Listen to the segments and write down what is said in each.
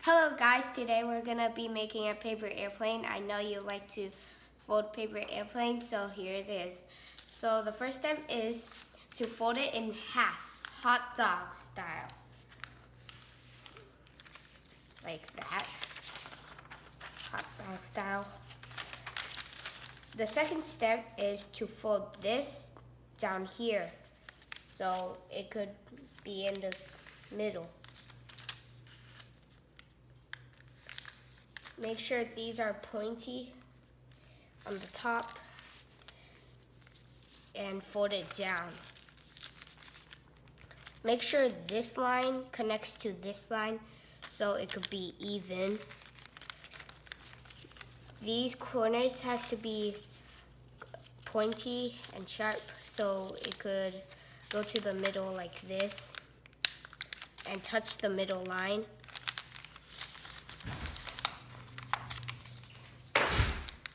Hello guys, today we're gonna be making a paper airplane. I know you like to fold paper airplanes, so here it is. So the first step is to fold it in half, hot dog style. Like that, hot dog style. The second step is to fold this down here, so it could be in the middle. Make sure these are pointy on the top and fold it down. Make sure this line connects to this line so it could be even. These corners has to be pointy and sharp so it could go to the middle like this and touch the middle line.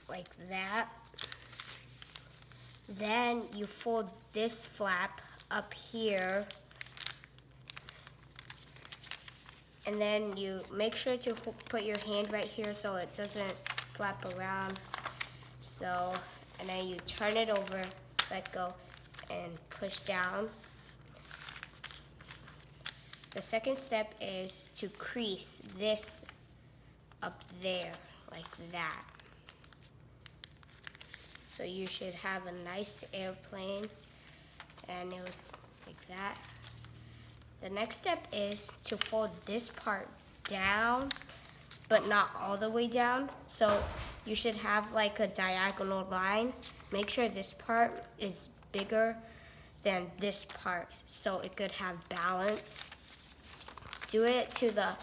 Like that. Then you fold this flap up here, and then you make sure to put your hand right here so it doesn't flap around. So, and then you turn it over, let go, and push down. The second step is to crease this up there, like that. So you should have a nice airplane, and it was like that. The next step is to fold this part down, but not all the way down. So you should have like a diagonal line. Make sure this part is bigger than this part so it could have balance. Do it to the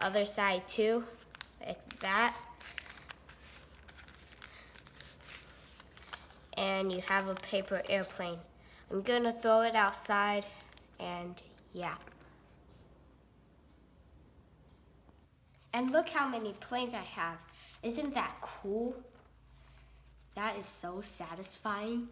other side too, like that. And you have a paper airplane. I'm gonna throw it outside, and yeah. And look how many planes I have. Isn't that cool? That is so satisfying.